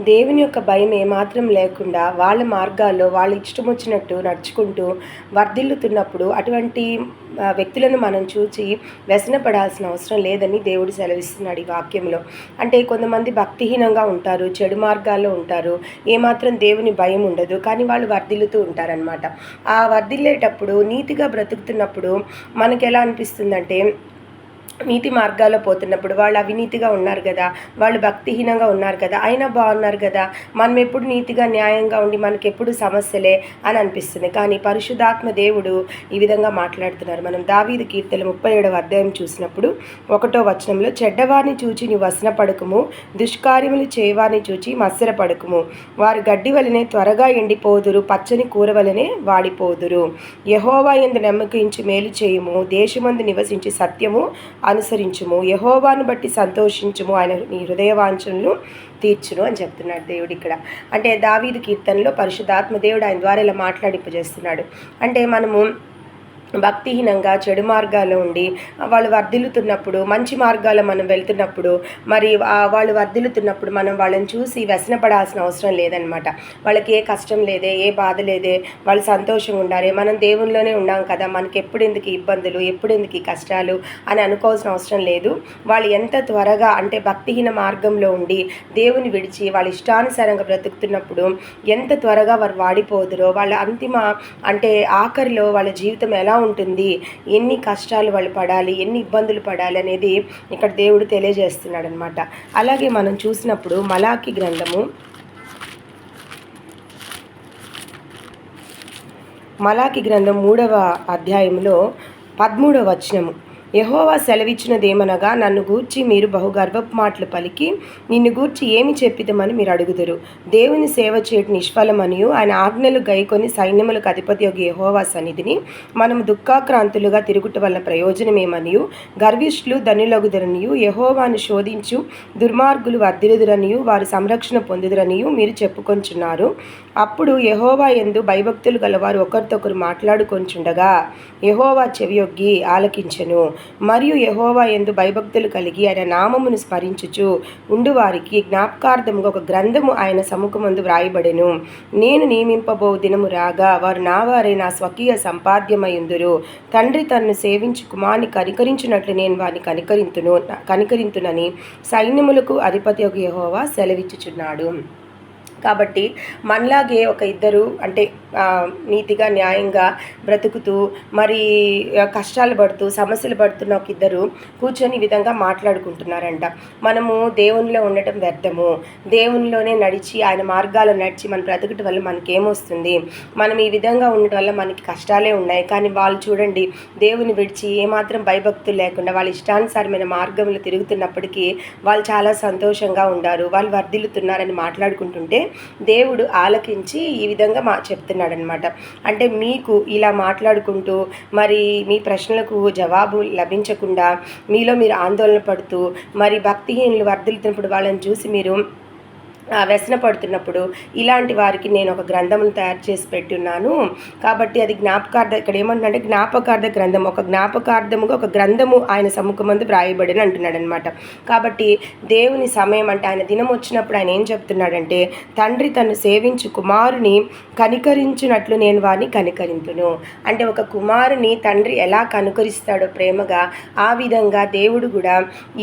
దేవుని యొక్క భయం ఏమాత్రం లేకుండా వాళ్ళ మార్గాల్లో వాళ్ళు ఇష్టం వచ్చినట్టు నడుచుకుంటూ వర్ధిల్లుతున్నప్పుడు అటువంటి వ్యక్తులను మనం చూసి వ్యసనపడాల్సిన అవసరం లేదని దేవుడు సెలవిస్తున్నాడు ఈ వాక్యంలో. అంటే కొంతమంది భక్తిహీనంగా ఉంటారు, చెడు మార్గాల్లో ఉంటారు, ఏమాత్రం దేవుని భయం ఉండదు, కానీ వాళ్ళు వర్ధిల్లుతూ ఉంటారనమాట. ఆ వర్ధిల్లేటప్పుడు నీతిగా బ్రతుకుతున్నప్పుడు మనకు ఎలా అనిపిస్తుందంటే, నీతి మార్గాల్లో పోతున్నప్పుడు వాళ్ళు అవినీతిగా ఉన్నారు కదా, వాళ్ళు భక్తిహీనంగా ఉన్నారు కదా, అయినా బాగున్నారు కదా, మనం ఎప్పుడు నీతిగా న్యాయంగా ఉండి మనకెప్పుడు సమస్యలే అని అనిపిస్తుంది. కానీ పరిశుద్ధాత్మ దేవుడు ఈ విధంగా మాట్లాడుతున్నారు. మనం దావీదు కీర్తన 37వ అధ్యాయం చూసినప్పుడు 1వ వచనంలో, చెడ్డవారిని చూచి నీ వసనపడకుము, దుష్కార్యములు చేయవారిని చూచి మత్సరపడకుము, వారు గడ్డి వలనే త్వరగా ఎండిపోదురు, పచ్చని కూర వలనే వాడిపోదురు. యెహోవా యందు నమ్మకించి మేలు చేయుము, దేశమందు నివసించి సత్యము అనుసరించుము, యెహోవాను బట్టి సంతోషించుము, ఆయన నీ హృదయవాంఛనలు తీర్చును అని చెప్తున్నాడు దేవుడు ఇక్కడ. అంటే దావీదు కీర్తనలో పరిశుద్ధాత్మ దేవుడు ఆయన ద్వారా ఇలా మాట్లాడింపజేస్తున్నాడు. అంటే మనము భక్తిహీనంగా చెడు మార్గాల్లో ఉండి వాళ్ళు వర్ధిల్లుతున్నప్పుడు, మంచి మార్గాల్లో మనం వెళ్తున్నప్పుడు, మరి వాళ్ళు వర్ధిల్లుతున్నప్పుడు మనం వాళ్ళని చూసి వ్యసనపడాల్సిన అవసరం లేదనమాట. వాళ్ళకి ఏ కష్టం లేదే, ఏ బాధ లేదే, వాళ్ళు సంతోషంగా ఉండాలి, మనం దేవునిలోనే ఉన్నాం కదా, మనకి ఎప్పుడెందుకు ఇబ్బందులు, ఎప్పుడెందుకు కష్టాలు అని అనుకోవాల్సిన అవసరం లేదు. వాళ్ళు ఎంత త్వరగా అంటే భక్తిహీన మార్గంలో ఉండి దేవుని విడిచి వాళ్ళ ఇష్టానుసారంగా బ్రతుకుతున్నప్పుడు ఎంత త్వరగా వారు వాడిపోదురో, వాళ్ళ అంతిమ అంటే ఆఖరిలో వాళ్ళ జీవితం ఎలా ఉంటుంది, ఎన్ని కష్టాలు వాళ్ళు పడాలి, ఎన్ని ఇబ్బందులు పడాలి అనేది ఇక్కడ దేవుడు తెలియజేస్తున్నాడు అనమాట. అలాగే మనం చూసినప్పుడు మలాకి గ్రంథము 3వ అధ్యాయంలో 13వ వచనము, యెహోవా సెలవిచ్చినదేమనగా, నన్ను గూర్చి మీరు బహు గర్వపు మాటలు పలికి నిన్ను గూర్చి ఏమి చెప్పిదమని మీరు అడుగుదురు. దేవుని సేవ చేయటం నిష్ఫలమనియు ఆయన ఆజ్ఞలు గైకొని సైన్యములకు అధిపతి యొక్క యెహోవా సన్నిధిని మనము దుఃఖాక్రాంతులుగా తిరుగుట వల్ల ప్రయోజనమేమనియు, గర్విష్ఠులు ధనులగుదురనియు, యెహోవాను శోధించు దుర్మార్గులు వర్ధిల్లుదురనియు, వారు సంరక్షణ పొందుదురనియు మీరు చెప్పుకొంచున్నారు. అప్పుడు యెహోవా యందు భయభక్తులు గలవారు ఒకరితొకరు మాట్లాడుకొంచుండగా యెహోవా చెవియొగ్గి ఆలకించెను. మరియు యెహోవా యందు భయభక్తులు కలిగి ఆయన నామమును స్మరించుచు ఉండువారికి జ్ఞాపకార్థముగా ఒక గ్రంథము ఆయన సముఖమందు వ్రాయబడెను. నేను నియమింపబో దినము రాగా వారు నా వారే నా స్వకీయ సంపాద్యమయుందురు. తండ్రి తన్ను సేవించు కుమారుని కనికరించినట్లు నేను వారిని కనికరింతునని సైన్యములకు అధిపతి యొక్క యెహోవా సెలవిచ్చుచున్నాడు. కాబట్టి మనలాగే ఒక ఇద్దరు అంటే నీతిగా న్యాయంగా బ్రతుకుతూ మరి కష్టాలు పడుతూ సమస్యలు పడుతున్న ఒక ఇద్దరు కూర్చొని ఈ విధంగా మాట్లాడుకుంటున్నారంట. మనము దేవునిలో ఉండటం వ్యర్థము, దేవునిలోనే నడిచి ఆయన మార్గాల్లో నడిచి మనం బ్రతకటం వల్ల మనకేమొస్తుంది, మనం ఈ విధంగా ఉండటం వల్ల మనకి కష్టాలే ఉన్నాయి. కానీ వాళ్ళు చూడండి, దేవుని విడిచి ఏమాత్రం భయభక్తులు లేకుండా వాళ్ళ ఇష్టానుసారమైన మార్గంలో తిరుగుతున్నప్పటికీ వాళ్ళు చాలా సంతోషంగా ఉన్నారు, వాళ్ళు వర్ధిల్లుతున్నారని మాట్లాడుకుంటుంటే దేవుడు ఆలకించి ఈ విధంగా చెప్తున్నాడు అనమాట. అంటే మీకు ఇలా మాట్లాడుకుంటూ మరి మీ ప్రశ్నలకు జవాబు లభించకుండా మీలో మీరు ఆందోళన పడుతూ మరి భక్తిహీనులు వర్ధిల్లుతున్నప్పుడు వాళ్ళని చూసి మీరు వ్యసన పడుతున్నప్పుడు ఇలాంటి వారికి నేను ఒక గ్రంథమును తయారు చేసి పెట్టున్నాను. కాబట్టి అది ఇక్కడ ఏమంటుందంటే జ్ఞాపకార్థ గ్రంథం, ఒక జ్ఞాపకార్థముగా ఒక గ్రంథము ఆయన సముఖమందు వ్రాయబడిని అంటున్నాడు అనమాట. కాబట్టి దేవుని సమయం అంటే ఆయన దినం వచ్చినప్పుడు ఆయన ఏం చెప్తున్నాడంటే, తండ్రి తను సేవించు కుమారుని కనికరించినట్లు నేను వారిని కనికరింతును. అంటే ఒక కుమారుని తండ్రి ఎలా కనుకరిస్తాడో ప్రేమగా, ఆ విధంగా దేవుడు కూడా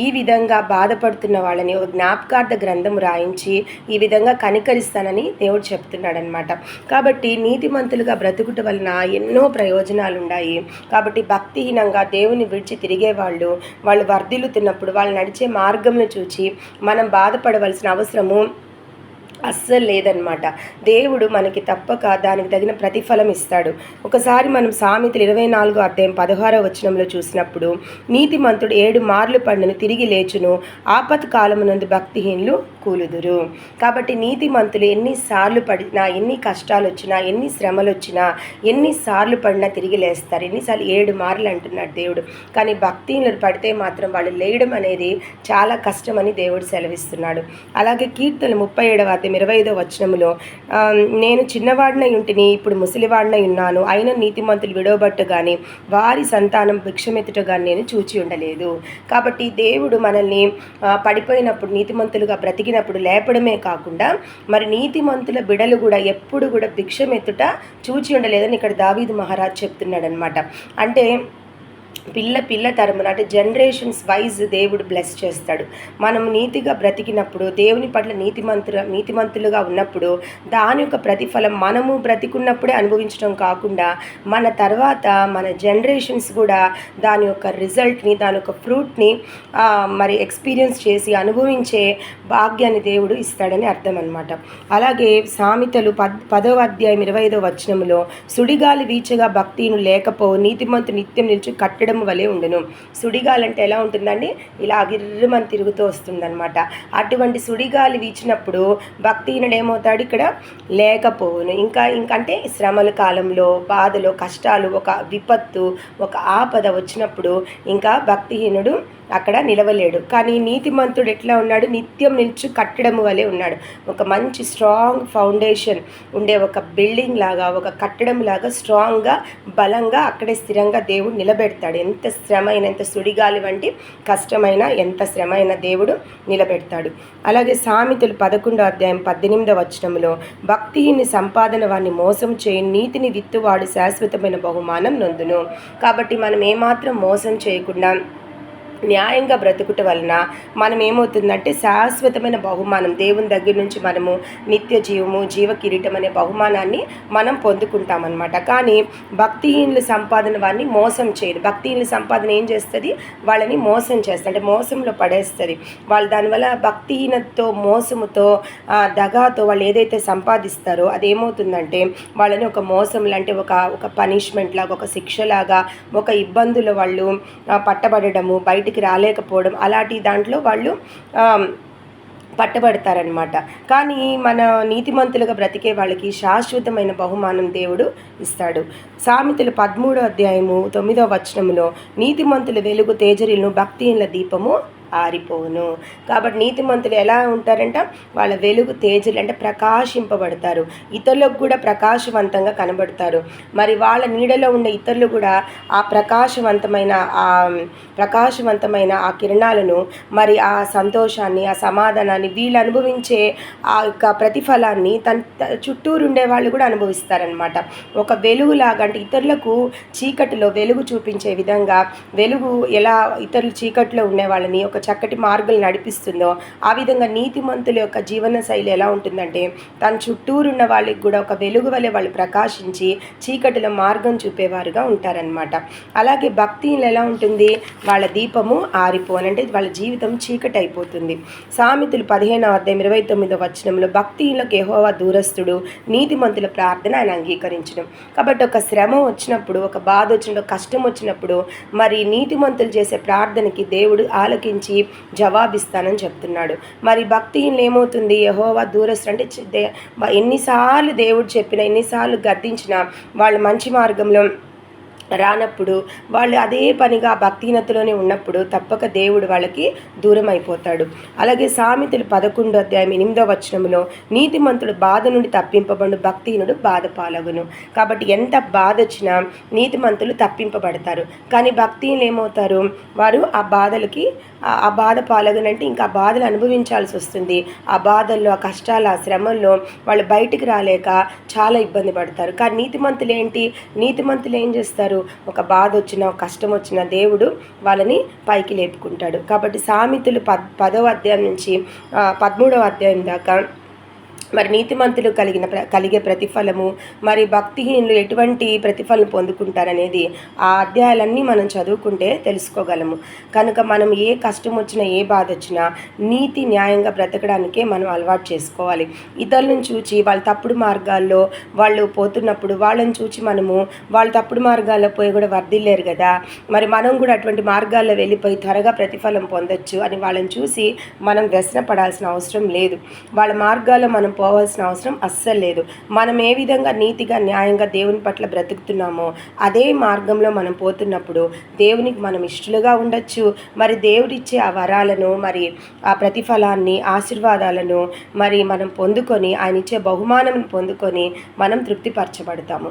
ఈ విధంగా బాధపడుతున్న వాళ్ళని ఒక జ్ఞాపకార్థ గ్రంథం రాయించి ఈ విధంగా కనికరిస్తానని దేవుడు చెప్తున్నాడనమాట. కాబట్టి నీతిమంతులుగా బ్రతుకుట వలన ఎన్నో ప్రయోజనాలు ఉన్నాయి. కాబట్టి భక్తిహీనంగా దేవుని విడిచి తిరిగే వాళ్ళు వర్ధిల్లుతున్నప్పుడు వాళ్ళు నడిచే మార్గంను చూచి మనం బాధపడవలసిన అవసరము అస్సలు లేదనమాట. దేవుడు మనకి తప్పక దానికి తగిన ప్రతిఫలం ఇస్తాడు. ఒకసారి మనం సామెతలు 24వ అధ్యాయం 16వ వచనంలో చూసినప్పుడు, నీతిమంతుడు 7 మార్లు పడినను తిరిగి లేచును, ఆపత్ కాలమునందు భక్తిహీనులు కూలుదురు. కాబట్టి నీతిమంతులు ఎన్నిసార్లు పడినా, ఎన్ని కష్టాలు వచ్చినా, ఎన్ని శ్రమలు వచ్చినా, ఎన్నిసార్లు పడినా తిరిగి లేస్తారు. ఎన్నిసార్లు 7 మార్లు అంటున్నాడు దేవుడు. కానీ భక్తిహీనులు పడితే మాత్రం వాళ్ళు లేయడం అనేది చాలా కష్టమని దేవుడు సెలవిస్తున్నాడు. అలాగే కీర్తన 37వ అధ్యాయం అధ్యాయం 25వ వచనములో నేను చిన్నవాడినై ఉంటిని, ఇప్పుడు ముసలివాడినై ఉన్నాను, అయిన నీతిమంతులు విడవబట్టు కానీ వారి సంతానం భిక్షమెత్తుట కానీ నేను చూచి ఉండలేదు. కాబట్టి దేవుడు మనల్ని పడిపోయినప్పుడు నీతిమంతులుగా బ్రతికినప్పుడు లేపడమే కాకుండా మరి నీతిమంతుల బిడలు కూడా ఎప్పుడు కూడా భిక్షమెత్తుట చూచి ఉండలేదని ఇక్కడ దావీదు మహారాజ్ చెప్తున్నాడు అనమాట. అంటే పిల్ల తరమున అంటే జనరేషన్స్ వైజ్ దేవుడు బ్లెస్ చేస్తాడు. మనం నీతిగా బ్రతికినప్పుడు, దేవుని పట్ల నీతిమంతులుగా ఉన్నప్పుడు దాని యొక్క ప్రతిఫలం మనము బ్రతికున్నప్పుడే అనుభవించడం కాకుండా మన తర్వాత మన జనరేషన్స్ కూడా దాని యొక్క రిజల్ట్ని, దాని యొక్క ఫ్రూట్ని మరి ఎక్స్పీరియన్స్ చేసి అనుభవించే భాగ్యాన్ని దేవుడు ఇస్తాడని అర్థం అనమాట. అలాగే సామెతలు 10వ అధ్యాయం 25వ వచనంలో సుడిగాలి వీచగా భక్తిను లేకపోవు, నీతిమంతు నిత్యం నిలిచి కట్టడం వలె ఉండును. సుడిగాలంటే ఎలా ఉంటుందండి? ఇలా గిర్రమని తిరుగుతూ వస్తుందన్నమాట. అటువంటి సుడిగాలి వీచినప్పుడు భక్తిహీనుడు ఏమవుతాడు? ఇక్కడ లేకపోవును. ఇంకా అంటే శ్రమల కాలంలో, బాధలో, కష్టాలు, ఒక విపత్తు, ఒక ఆపద వచ్చినప్పుడు ఇంకా భక్తిహీనుడు అక్కడ నిలవలేడు. కానీ నీతిమంతుడు ఎట్లా ఉన్నాడు? నిత్యం నిలిచి కట్టడం వలె ఉన్నాడు. ఒక మంచి స్ట్రాంగ్ ఫౌండేషన్ ఉండే ఒక బిల్డింగ్ లాగా, ఒక కట్టడం లాగా స్ట్రాంగ్గా, బలంగా అక్కడే స్థిరంగా దేవుడు నిలబెడతాడు. ఎంత శ్రమైన, ఎంత సుడిగాలి వంటి కష్టమైన, ఎంత శ్రమైన దేవుడు నిలబెడతాడు. అలాగే సామెతలు 11వ అధ్యాయం 18వ వచనంలో భక్తిహీని సంపాదన వాడిని మోసం చేయి, నీతిని విత్తువాడు శాశ్వతమైన బహుమానం నొందును. కాబట్టి మనం ఏమాత్రం మోసం చేయకుండా న్యాయంగా బ్రతుకుట వలన మనం ఏమవుతుందంటే శాశ్వతమైన బహుమానం దేవుని దగ్గర నుంచి మనము నిత్య జీవము, జీవ కిరీటం అనే బహుమానాన్ని మనం పొందుకుంటామన్నమాట. కానీ భక్తిహీనుల సంపాదన వారిని మోసం చేయదు. భక్తిహీనుల సంపాదన ఏం చేస్తుంది? వాళ్ళని మోసం చేస్తుంది, అంటే మోసంలో పడేస్తుంది. వాళ్ళు దానివల్ల భక్తిహీనతతో, మోసముతో, దగాతో వాళ్ళు ఏదైతే సంపాదిస్తారో అదేమవుతుందంటే వాళ్ళని ఒక మోసంలో, అంటే ఒక పనిష్మెంట్ లాగా, ఒక శిక్షలాగా, ఒక ఇబ్బందులు వాళ్ళు పట్టబడము, బయటికి రాలేకపోవడం, అలాంటి దాంట్లో వాళ్ళు పట్టబడతారనమాట. కానీ మన నీతిమంతులుగా బ్రతికే వాళ్ళకి శాశ్వతమైన బహుమానం దేవుడు ఇస్తాడు. సామెతలు 13వ అధ్యాయము 9వ వచనంలో నీతిమంతుల వెలుగు తేజరిలను, భక్తిహీనుల దీపము ఆరిపోవును. కాబట్టి నీతిమంతులు ఎలా ఉంటారంట? వాళ్ళ వెలుగు తేజలు, అంటే ప్రకాశింపబడతారు, ఇతరులకు కూడా ప్రకాశవంతంగా కనబడతారు. మరి వాళ్ళ నీడలో ఉన్న ఇతరులు కూడా ఆ ప్రకాశవంతమైన ఆ కిరణాలను, మరి ఆ సంతోషాన్ని, ఆ సమాధానాన్ని, వీళ్ళు అనుభవించే ఆ యొక్క ప్రతిఫలాన్ని చుట్టూరు ఉండే వాళ్ళు కూడా అనుభవిస్తారనమాట. ఒక వెలుగులాగా, అంటే ఇతరులకు చీకటిలో వెలుగు చూపించే విధంగా, వెలుగు ఎలా ఇతరులు చీకటిలో ఉండే వాళ్ళని ఒక చక్కటి మార్గం నడిపిస్తుందో ఆ విధంగా నీతిమంతుల యొక్క జీవన శైలి ఎలా ఉంటుందంటే తన చుట్టూరున్న వాళ్ళకి కూడా ఒక వెలుగు వలె వాళ్ళు ప్రకాశించి చీకటిలో మార్గం చూపేవారుగా ఉంటారనమాట. అలాగే భక్తిలో ఎలా ఉంటుంది? వాళ్ళ దీపము ఆరిపోనంటే వాళ్ళ జీవితం చీకటి అయిపోతుంది. సామెతలు 15వ అధ్యాయం 29వ వచనంలో భక్తిహీనులకు యెహోవా దూరస్తుడు, నీతిమంతుల ప్రార్థన ఆయన అంగీకరించడం. కాబట్టి ఒక శ్రమ వచ్చినప్పుడు, ఒక బాధ వచ్చినప్పుడు, కష్టం వచ్చినప్పుడు మరి నీతిమంతులు చేసే ప్రార్థనకి దేవుడు ఆలకించి జవాబిస్తానని చెప్తున్నాడు. మరి భక్తిహీనులు ఏమవుతుంది? యెహోవా దూరస్తుడు, అంటే ఎన్నిసార్లు దేవుడు చెప్పినా, ఎన్నిసార్లు గద్దించినా వాళ్ళు మంచి మార్గంలో రానప్పుడు, వాళ్ళు అదే పనిగా భక్తిహీనతలోనే ఉన్నప్పుడు తప్పక దేవుడు వాళ్ళకి దూరం అయిపోతాడు. అలాగే సామెతలు 11వ అధ్యాయం 8వ వచనంలో నీతిమంతుడు బాధ నుండి తప్పింపబడు, భక్తిహీనుడు బాధ పాలగును. కాబట్టి ఎంత బాధ వచ్చినా నీతిమంతులు తప్పింపబడతారు. కానీ భక్తిహీనులు ఏమవుతారు? వారు ఆ బాధలకి, ఆ బాధ పాలగునంటే ఇంకా ఆ బాధలు అనుభవించాల్సి వస్తుంది. ఆ బాధల్లో, ఆ కష్టాలు, ఆ శ్రమల్లో వాళ్ళు బయటికి రాలేక చాలా ఇబ్బంది పడతారు. కానీ నీతిమంతులు ఏం చేస్తారు? ఒక బాధ వచ్చినా, ఒక కష్టం వచ్చినా దేవుడు వాళ్ళని పైకి లేపుకుంటాడు. కాబట్టి సామెతలు 10వ అధ్యాయం నుంచి 13వ అధ్యాయం దాకా మరి నీతిమంతులు కలిగే ప్రతిఫలము, మరి భక్తిహీనులు ఎటువంటి ప్రతిఫలం పొందుకుంటారనేది ఆ అధ్యాయాలన్నీ మనం చదువుకుంటే తెలుసుకోగలము. కనుక మనం ఏ కష్టం వచ్చినా, ఏ బాధ వచ్చినా నీతి న్యాయంగా బ్రతకడానికే మనం అలవాటు చేసుకోవాలి. ఇతరులను చూచి వాళ్ళ తప్పుడు మార్గాల్లో వాళ్ళు పోతున్నప్పుడు వాళ్ళని చూచి మనము వాళ్ళ తప్పుడు మార్గాల్లో పోయి కూడా వర్ధిల్లేరు కదా, మరి మనం కూడా అటువంటి మార్గాల్లో వెళ్ళిపోయి త్వరగా ప్రతిఫలం పొందొచ్చు అని వాళ్ళని చూసి మనం వ్యసన పడాల్సిన అవసరం లేదు. వాళ్ళ మార్గాల్లో మనం పోవాల్సిన అవసరం అస్సలు లేదు. మనం ఏ విధంగా నీతిగా, న్యాయంగా దేవుని పట్ల బ్రతుకుతున్నామో అదే మార్గంలో మనం పోతున్నప్పుడు దేవునికి మనం ఇష్టలుగా ఉండొచ్చు. మరి దేవుడిచ్చే ఆ వరాలను, మరి ఆ ప్రతిఫలాన్ని, ఆశీర్వాదాలను మరి మనం పొందుకొని, ఆయన ఇచ్చే బహుమానం పొందుకొని మనం తృప్తిపరచబడతాము.